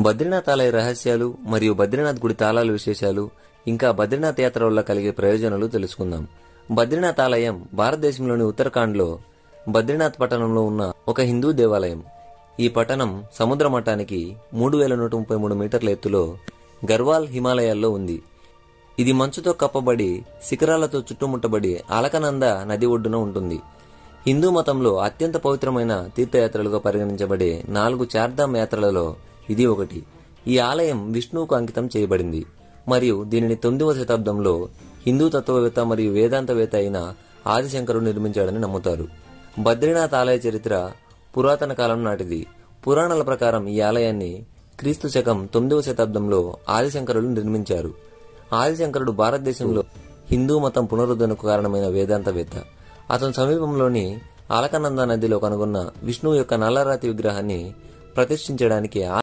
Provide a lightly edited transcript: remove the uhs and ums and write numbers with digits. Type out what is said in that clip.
బద్రీనాథ్ ఆలయ రహస్యాలు మరియు బద్రీనాథ్ గుడి తాళాల విశేషాలు, ఇంకా బద్రీనాథ్ యాత్ర వల్ల కలిగే ప్రయోజనాలు తెలుసుకుందాం. బద్రీనాథ్ ఆలయం భారతదేశంలోని ఉత్తరాఖండ్లో బద్రీనాథ్ పట్టణంలో ఉన్న ఒక హిందూ దేవాలయం. ఈ పట్టణం సముద్ర మట్టానికి 3133 మీటర్ల ఎత్తులో గర్వాల్ హిమాలయాల్లో ఉంది. ఇది మంచుతో కప్పబడి శిఖరాలతో చుట్టుముట్టబడి అలకనంద నది ఒడ్డున ఉంటుంది. హిందూ మతంలో అత్యంత పవిత్రమైన తీర్థయాత్రలుగా పరిగణించబడే 4 చార్ధామ్ యాత్రలలో ఇది ఒకటి. ఈ ఆలయం విష్ణువుకు అంకితం చేయబడింది మరియు దీనిని 9వ శతాబ్దంలో హిందూ తత్వవేత్త మరియు వేదాంతవేత్త అయిన ఆదిశంకరుడు నిర్మించాడని నమ్ముతారు. బద్రీనాథ్ ఆలయ చరిత్ర పురాతన కాలం నాటిది. పురాణాల ప్రకారం ఈ ఆలయాన్ని క్రీస్తు శకం 9వ శతాబ్దంలో ఆదిశంకరులు నిర్మించారు. ఆదిశంకరుడు భారతదేశంలో హిందూ మతం పునరుద్ధరణకు కారణమైన వేదాంతవేత్త. అతను సమీపంలోని అలకనంద నదిలో కనుగొన్న విష్ణువు యొక్క నల్లరాతి విగ్రహాన్ని ప్రతిష్ఠించడానికి